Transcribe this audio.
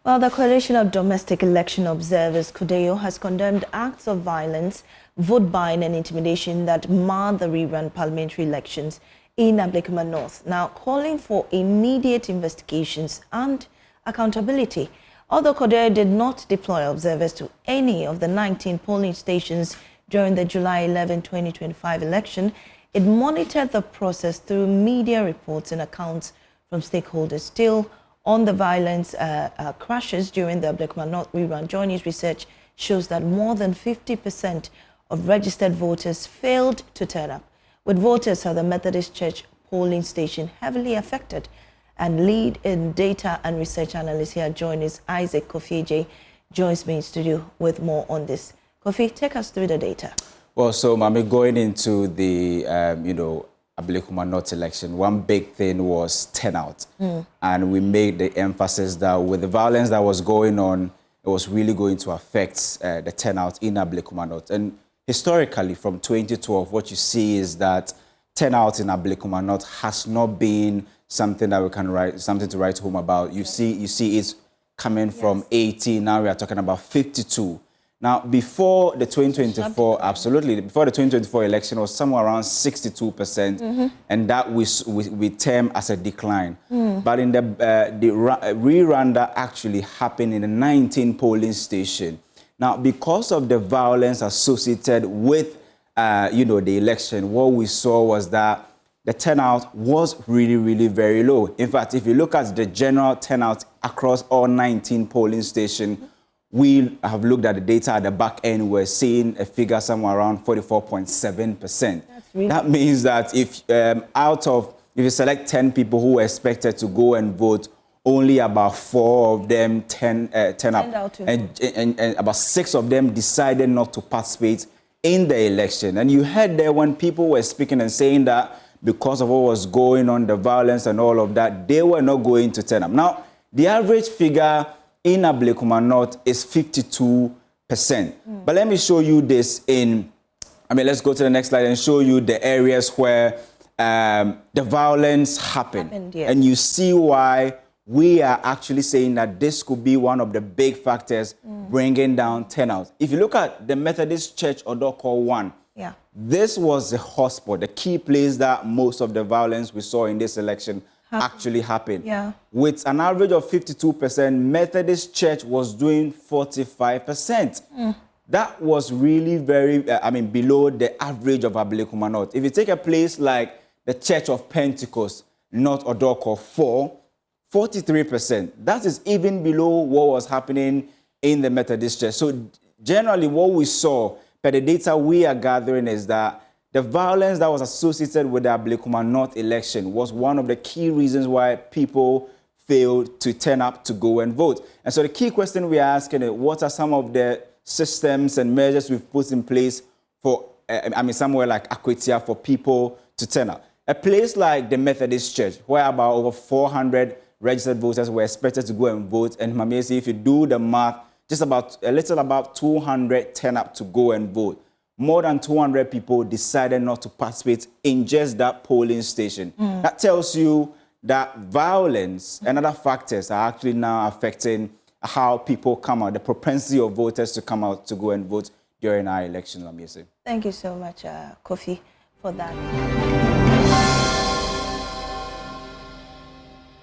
Well, the Coalition of Domestic Election Observers, CODEO, has condemned acts of violence, vote buying and intimidation that marred the rerun parliamentary elections in Ablekuma North, now calling for immediate investigations and accountability. Although CODEO did not deploy observers to any of the 19 polling stations during the July 11, 2025 election, it monitored the process through media reports and accounts from stakeholders. Still, on the violence crashes during the Ablekuma North rerun, Johnny's research shows that more than 50% of registered voters failed to turn up, with voters at the Methodist Church polling station heavily affected. And lead in data and research analyst here, Johnny's Isaac Kofi joins me in studio with more on this. Kofi, take us through the data. Well, so Mami, going into the Ablekuma North election, one big thing was turnout. And we made the emphasis that with the violence that was going on, it was really going to affect the turnout in Ablekuma North. And historically, from 2012, what you see is that turnout in Ablekuma North has not been something that we can write, something to write home about. You see it's coming from 80, now we are talking about 52. Now, before the 2024, absolutely, before the 2024 election was somewhere around 62%, and that we term as a decline. But in the rerun that actually happened in the 19 polling station, now because of the violence associated with the election, what we saw was that the turnout was really very low. In fact, if you look at the general turnout across all 19 polling stations, we have looked at the data at the back end. We're seeing a figure somewhere around 44.7%. That means that if if you select 10 people who were expected to go and vote, only about 4 of them turn up, and about 6 of them decided not to participate in the election. And you heard there when people were speaking and saying that because of what was going on, the violence and all of that, they were not going to turn up. Now, the average figure in Ablekuma North is 52%. But let me show you this let's go to the next slide and show you the areas where the violence happened. Yes. And you see why we are actually saying that this could be one of the big factors bringing down turnout. If you look at the Methodist Church Odoko 1, this was the hotspot, the key place that most of the violence we saw in this election actually happened. With an average of 52%, Methodist Church was doing 45%. That was really very, below the average of Ablekuma North. If you take a place like the Church of Pentecost, North Odoko 4, 43%. That is even below what was happening in the Methodist Church. So generally what we saw, per the data we are gathering, is that the violence that was associated with the Ablekuma North election was one of the key reasons why people failed to turn up to go and vote. And so the key question we are asking is, what are some of the systems and measures we've put in place for, somewhere like Akwetia, for people to turn up? A place like the Methodist Church, where about over 400 registered voters were expected to go and vote, and Mamesi, if you do the math, just about 200 turn up to go and vote. More than 200 people decided not to participate in just that polling station. That tells you that violence and other factors are actually now affecting how people come out, the propensity of voters to come out to go and vote during our election. Thank you so much, Kofi, for that.